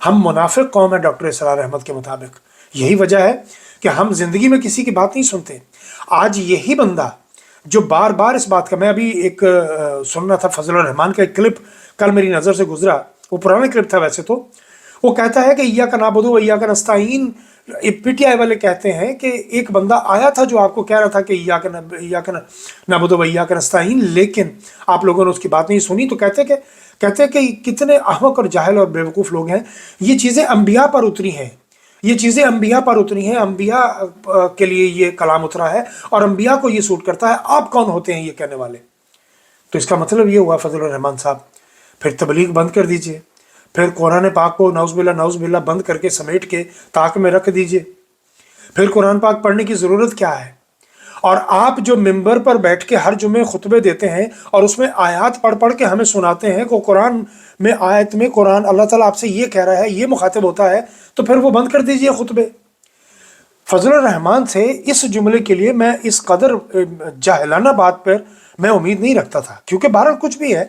ہم منافق قوم ہیں ڈاکٹر اسرار احمد کے مطابق. یہی وجہ ہے کہ ہم زندگی میں کسی کی بات نہیں سنتے. آج یہی بندہ جو بار بار اس بات کا، میں ابھی ایک سننا تھا فضل الرحمان کا ایک کلپ کل میری نظر سے گزرا، وہ پرانا کلپ تھا ویسے تو. وہ کہتا ہے کہ ایاک نعبد و ایاک نستعین، پی ٹی آئی والے کہتے ہیں کہ ایک بندہ آیا تھا جو آپ کو کہہ رہا تھا کہ ایاک نعبد و ایاک نستعین، لیکن آپ لوگوں نے اس کی بات نہیں سنی. تو کہتے کہ کتنے احمق اور جاہل اور بیوقوف لوگ ہیں. یہ چیزیں انبیاء پر اتری ہیں، یہ چیزیں انبیاء پر اتری ہیں، انبیاء کے لیے یہ کلام اترا ہے اور انبیاء کو یہ سوٹ کرتا ہے. آپ کون ہوتے ہیں یہ کہنے والے؟ تو اس کا مطلب یہ ہوا فضل الرحمان صاحب، پھر تبلیغ بند کر دیجئے، پھر قرآن پاک کو نعوذ باللہ بند کر کے سمیٹ کے طاق میں رکھ دیجئے. پھر قرآن پاک پڑھنے کی ضرورت کیا ہے؟ اور آپ جو ممبر پر بیٹھ کے ہر جمعے خطبے دیتے ہیں اور اس میں آیات پڑھ کے ہمیں سناتے ہیں کہ قرآن میں آیت میں قرآن اللہ تعالیٰ آپ سے یہ کہہ رہا ہے، یہ مخاطب ہوتا ہے، تو پھر وہ بند کر دیجئے خطبے. فضل الرحمان سے اس جملے کے لیے میں اس قدر جاہلانہ بات پر میں امید نہیں رکھتا تھا، کیونکہ بہرحال کچھ بھی ہے،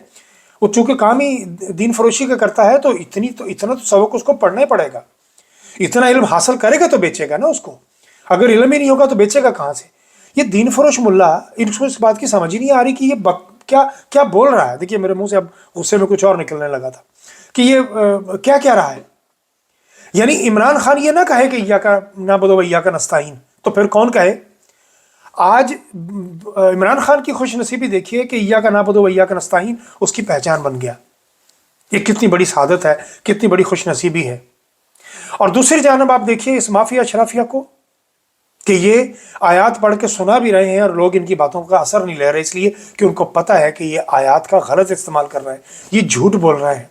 وہ چونکہ کام ہی دین فروشی کا کرتا ہے تو اتنا تو سبق اس کو پڑھنا ہی پڑے گا. اتنا علم حاصل کرے گا تو بیچے گا نا اس کو. اگر علم ہی نہیں ہوگا تو بیچے گا کہاں سے؟ یہ دین فروش ملا، ان کو اس بات کی سمجھ ہی نہیں آ رہی کہ یہ کیا بول رہا ہے. دیکھیے میرے منہ سے اب غصے میں کچھ اور نکلنے لگا تھا کہ یہ کیا کہہ رہا ہے. یعنی عمران خان یہ نہ کہے کہ ایاک نعبد و ایاک نستعین، تو پھر کون کہے؟ آج عمران خان کی خوش نصیبی دیکھیے کہ ایاک نعبد و ایاک نستعین اس کی پہچان بن گیا. یہ کتنی بڑی سعادت ہے، کتنی بڑی خوش نصیبی ہے. اور دوسری جانب آپ دیکھیے اس مافیا اشرافیہ کو کہ یہ آیات پڑھ کے سنا بھی رہے ہیں اور لوگ ان کی باتوں کا اثر نہیں لے رہے، اس لیے کہ ان کو پتہ ہے کہ یہ آیات کا غلط استعمال کر رہے ہیں، یہ جھوٹ بول رہے ہیں.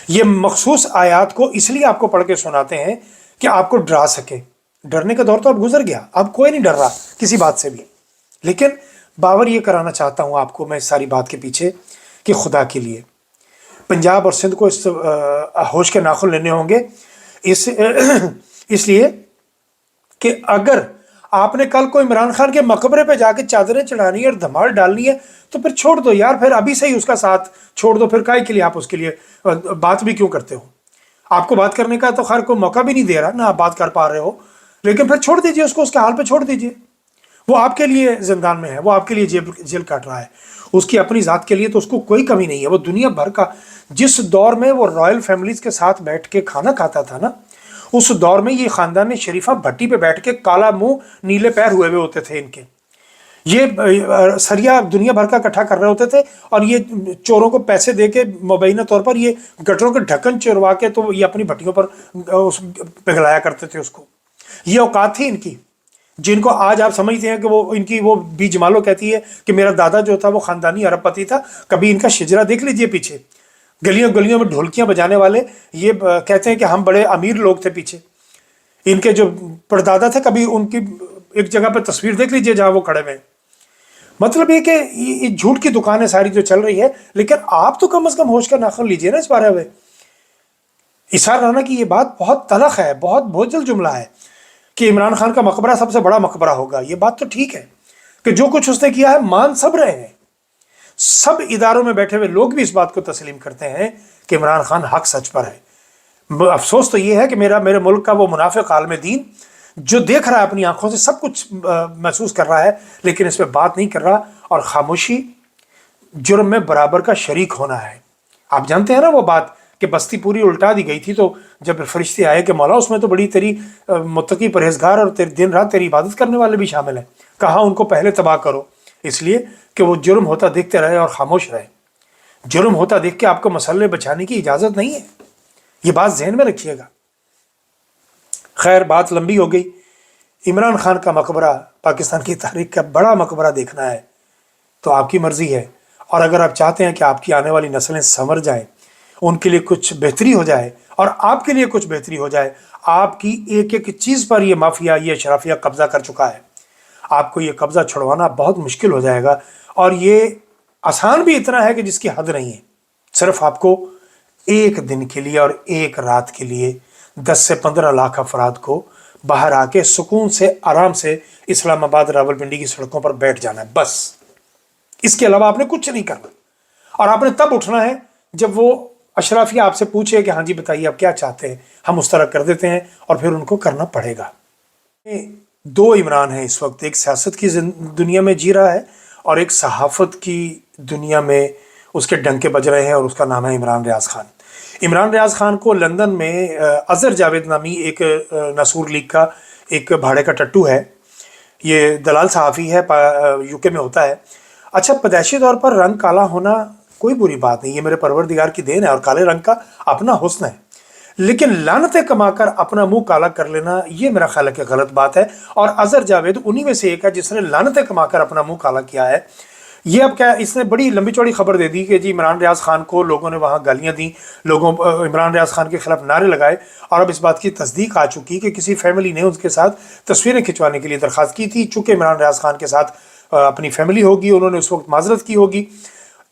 یہ مخصوص آیات کو اس لیے آپ کو پڑھ کے سناتے ہیں کہ آپ کو ڈرا سکے. ڈرنے کا دور تو اب گزر گیا، اب کوئی نہیں ڈر رہا کسی بات سے بھی. لیکن باور یہ کرانا چاہتا ہوں آپ کو میں اس ساری بات کے پیچھے کہ خدا کے لیے پنجاب اور سندھ کو اس ہوش کے ناخن لینے ہوں گے، اس لیے کہ اگر آپ نے کل کو عمران خان کے مقبرے پہ جا کے چادریں چڑھانی ہے اور دھمال ڈالنی ہے تو پھر چھوڑ دو یار، پھر ابھی سے ہی اس کا ساتھ چھوڑ دو. پھر کائے کے لیے آپ اس کے لیے بات بھی کیوں کرتے ہو؟ آپ کو بات کرنے کا تو خیر کوئی موقع بھی نہیں دے رہا، نہ آپ بات کر پا رہے ہو، لیکن پھر چھوڑ دیجئے اس کو، اس کے حال پہ چھوڑ دیجئے. وہ آپ کے لیے زندان میں ہے، وہ آپ کے لیے جیل کاٹ رہا ہے. اس کی اپنی ذات کے لیے تو اس کو کوئی کمی نہیں ہے. وہ دنیا بھر کا، جس دور میں وہ رائل فیملیز کے ساتھ بیٹھ کے کھانا کھاتا تھا نا، اس دور میں یہ خاندان شریفہ بھٹی پہ بیٹھ کے کالا منہ نیلے پیر ہوئے ہوتے تھے ان کے. یہ سریا دنیا بھر کا اکٹھا کر رہے ہوتے تھے اور یہ چوروں کو پیسے دے کے مبینہ طور پر یہ گٹروں کے ڈھکن چروا کے تو یہ اپنی بھٹیوں پر پگھلایا کرتے تھے اس کو. یہ اوقات تھی ان کی جن کو آج آپ سمجھتے ہیں کہ وہ ان کی وہ بی جمالو کہتی ہے کہ میرا دادا جو تھا وہ خاندانی ارب پتی تھا. کبھی ان کا شجرہ دیکھ لیجئے پیچھے، گلیوں میں ڈھولکیاں بجانے والے یہ کہتے ہیں کہ ہم بڑے امیر لوگ تھے. پیچھے ان کے جو پردادا تھے، کبھی ان کی ایک جگہ پہ تصویر دیکھ لیجئے جہاں وہ کھڑے ہوئے. مطلب یہ کہ یہ جھوٹ کی دکانیں ساری جو چل رہی ہے، لیکن آپ تو کم از کم ہوش کا ناخن لیجئے نا اس بارے میں. اسحاق رانا کی یہ بات بہت تلخ ہے، بہت بوجھل جملہ ہے کہ عمران خان کا مقبرہ سب سے بڑا مقبرہ ہوگا. یہ بات تو ٹھیک ہے کہ جو کچھ اس نے کیا ہے مان سب رہے ہیں، سب اداروں میں بیٹھے ہوئے لوگ بھی اس بات کو تسلیم کرتے ہیں کہ عمران خان حق سچ پر ہے. افسوس تو یہ ہے کہ میرے ملک کا وہ منافق عالم دین جو دیکھ رہا ہے اپنی آنکھوں سے، سب کچھ محسوس کر رہا ہے، لیکن اس پہ بات نہیں کر رہا. اور خاموشی جرم میں برابر کا شریک ہونا ہے. آپ جانتے ہیں نا وہ بات کہ بستی پوری الٹا دی گئی تھی تو جب فرشتے آئے کہ مولا اس میں تو بڑی تیری متقی پرہیزگار اور دن رات تیری عبادت کرنے والے بھی شامل ہیں، کہا ان کو پہلے تباہ کرو. اس لیے کہ وہ جرم ہوتا دیکھتے رہے اور خاموش رہے. جرم ہوتا دیکھ کے آپ کو مسئلے بچانے کی اجازت نہیں ہے، یہ بات ذہن میں رکھیے گا. خیر بات لمبی ہو گئی. عمران خان کا مقبرہ پاکستان کی تاریخ کا بڑا مقبرہ دیکھنا ہے تو آپ کی مرضی ہے. اور اگر آپ چاہتے ہیں کہ آپ کی آنے والی نسلیں سنور جائیں، ان کے لیے کچھ بہتری ہو جائے اور آپ کے لیے کچھ بہتری ہو جائے، آپ کی ایک ایک چیز پر یہ مافیا، یہ اشرافیہ قبضہ کر چکا ہے. آپ کو یہ قبضہ چھڑوانا بہت مشکل ہو جائے گا، اور یہ آسان بھی اتنا ہے کہ جس کی حد نہیں ہے. صرف آپ کو ایک دن کے لیے اور ایک رات کے لیے 10 سے 15 لاکھ افراد کو باہر آ کے سکون سے آرام سے اسلام آباد راولپنڈی کی سڑکوں پر بیٹھ جانا ہے بس. اس کے علاوہ آپ نے کچھ نہیں کرنا. اور آپ نے تب اٹھنا ہے جب وہ اشرافیہ آپ سے پوچھے کہ ہاں جی بتائیے آپ کیا چاہتے ہیں، ہم اس طرح کر دیتے ہیں اور پھر ان کو کرنا پڑے گا۔ دو عمران ہیں اس وقت، ایک سیاست کی دنیا میں جی رہا ہے اور ایک صحافت کی دنیا میں اس کے ڈنکے بج رہے ہیں، اور اس کا نام ہے عمران ریاض خان۔ عمران ریاض خان کو لندن میں اظہر جاوید نامی ایک نصور لیگ کا ایک بھاڑے کا ٹٹو ہے، یہ دلال صحافی ہے، یو کے میں ہوتا ہے۔ اچھا، پیدائشی طور پر رنگ کالا ہونا کوئی بری بات نہیں، یہ میرے پروردگار کی دین ہے، اور کالے رنگ کا اپنا حسن ہے، لیکن لعنتیں کما کر اپنا منہ کالا کر لینا یہ میرا خیال ہے کہ غلط بات ہے، اور اظہر جاوید انہی میں سے ایک ہے جس نے لعنتیں کما کر اپنا منہ کالا کیا ہے۔ یہ اب کیا، اس نے بڑی لمبی چوڑی خبر دے دی کہ جی عمران ریاض خان کو لوگوں نے وہاں گالیاں دیں، لوگوں عمران ریاض خان کے خلاف نعرے لگائے، اور اب اس بات کی تصدیق آ چکی کہ کسی فیملی نے اس کے ساتھ تصویریں کھنچوانے کے لیے درخواست کی تھی، چونکہ عمران ریاض خان کے ساتھ اپنی فیملی ہوگی، انہوں نے اس وقت معذرت کی ہوگی۔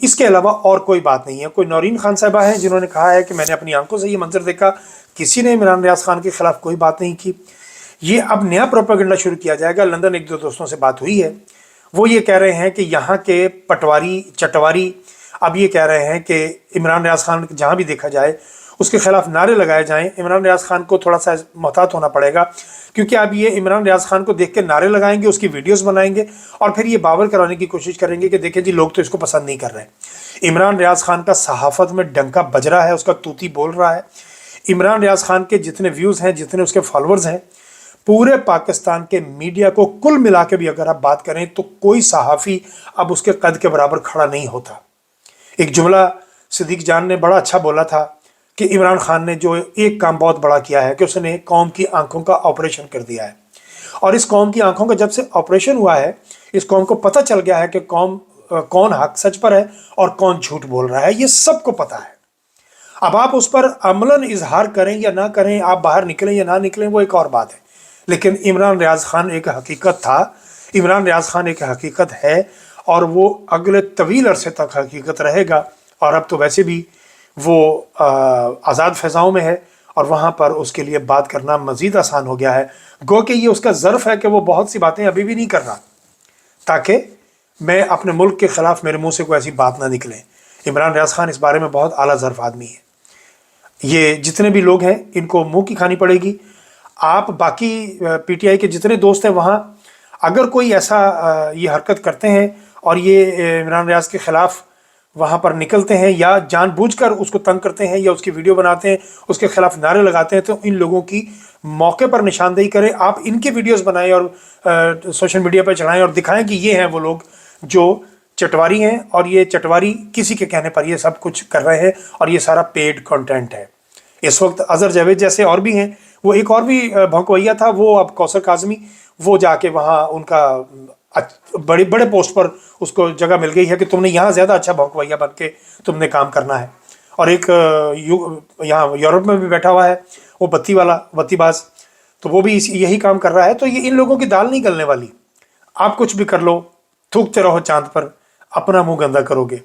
اس کے علاوہ اور کوئی بات نہیں ہے۔ کوئی نورین خان صاحبہ ہیں جنہوں نے کہا ہے کہ میں نے اپنی آنکھوں سے یہ منظر دیکھا، کسی نے عمران ریاض خان کے خلاف کوئی بات نہیں کی۔ یہ اب نیا پروپیگنڈا شروع کیا جائے گا۔ لندن ایک دو دوستوں سے بات ہوئی ہے، وہ یہ کہہ رہے ہیں کہ یہاں کے پٹواری چٹواری اب یہ کہہ رہے ہیں کہ عمران ریاض خان جہاں بھی دیکھا جائے اس کے خلاف نعرے لگائے جائیں۔ عمران ریاض خان کو تھوڑا سا محتاط ہونا پڑے گا، کیونکہ اب یہ عمران ریاض خان کو دیکھ کے نعرے لگائیں گے، اس کی ویڈیوز بنائیں گے، اور پھر یہ باور کرانے کی کوشش کریں گے کہ دیکھیں جی لوگ تو اس کو پسند نہیں کر رہے۔ عمران ریاض خان کا صحافت میں ڈنکا بج رہا ہے، اس کا توتی بول رہا ہے۔ عمران ریاض خان کے جتنے ویوز ہیں، جتنے اس کے فالورز ہیں، پورے پاکستان کے میڈیا کو کل ملا کے بھی اگر آپ بات کریں تو کوئی صحافی اب اس کے قد کے برابر کھڑا نہیں ہوتا۔ ایک جملہ صدیق جان نے بڑا اچھا بولا تھا کہ عمران خان نے جو ایک کام بہت بڑا کیا ہے کہ اس نے قوم کی آنکھوں کا آپریشن کر دیا ہے، اور اس قوم کی آنکھوں کا جب سے آپریشن ہوا ہے، اس قوم کو پتہ چل گیا ہے کہ کون حق سچ پر ہے اور کون جھوٹ بول رہا ہے، یہ سب کو پتہ ہے۔ اب آپ اس پر عملاً اظہار کریں یا نہ کریں، آپ باہر نکلیں یا نہ نکلیں، وہ ایک اور بات ہے، لیکن عمران ریاض خان ایک حقیقت تھا، عمران ریاض خان ایک حقیقت ہے، اور وہ اگلے طویل عرصے تک حقیقت رہے گا۔ اور اب تو ویسے بھی وہ آزاد فضاؤں میں ہے، اور وہاں پر اس کے لیے بات کرنا مزید آسان ہو گیا ہے، گو کہ یہ اس کا ظرف ہے کہ وہ بہت سی باتیں ابھی بھی نہیں کر رہا، تاکہ میں اپنے ملک کے خلاف میرے منہ سے کوئی ایسی بات نہ نکلے۔ عمران ریاض خان اس بارے میں بہت اعلیٰ ظرف آدمی ہے۔ یہ جتنے بھی لوگ ہیں ان کو منہ کی کھانی پڑے گی۔ آپ باقی پی ٹی آئی کے جتنے دوست ہیں وہاں، اگر کوئی ایسا یہ حرکت کرتے ہیں اور یہ عمران ریاض کے خلاف وہاں پر نکلتے ہیں یا جان بوجھ کر اس کو تنگ کرتے ہیں یا اس کی ویڈیو بناتے ہیں، اس کے خلاف نعرے لگاتے ہیں، تو ان لوگوں کی موقع پر نشاندہی کریں۔ آپ ان کی ویڈیوز بنائیں اور سوشل میڈیا پہ چڑھائیں اور دکھائیں کہ یہ ہیں وہ لوگ جو چٹواری ہیں، اور یہ چٹواری کسی کے کہنے پر یہ سب کچھ کر رہے ہیں، اور یہ سارا پیڈ کنٹینٹ ہے۔ اس وقت اظہر جاوید جیسے اور بھی ہیں، وہ ایک اور بھی بھونکویا تھا، وہ اب کوثر کاظمی، وہ جا کے وہاں ان کا بڑے بڑے پوسٹ پر اس کو جگہ مل گئی ہے کہ تم نے یہاں زیادہ اچھا بھونکویا بن کے تم نے کام کرنا ہے۔ اور ایک یہاں یورپ میں بھی بیٹھا ہوا ہے، وہ بتی والا، بتی باز، تو وہ بھی یہی کام کر رہا ہے۔ تو یہ ان لوگوں کی دال نہیں گلنے والی، آپ کچھ بھی کر لو، تھوکتے رہو چاند پر، اپنا منہ گندا کرو گے۔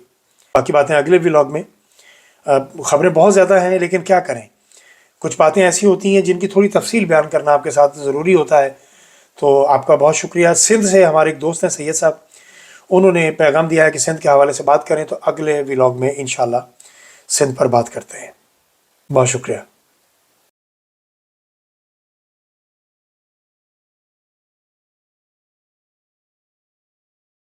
باقی باتیں اگلے ولاگ میں۔ خبریں بہت زیادہ ہیں، لیکن کیا کریں، کچھ باتیں ایسی ہوتی ہیں جن کی تھوڑی تفصیل بیان کرنا آپ کے ساتھ ضروری ہوتا ہے۔ تو آپ کا بہت شکریہ۔ سندھ سے ہمارے ایک دوست ہیں سید صاحب، انہوں نے پیغام دیا ہے کہ سندھ کے حوالے سے بات کریں، تو اگلے ولاگ میں انشاءاللہ سندھ پر بات کرتے ہیں۔ بہت شکریہ۔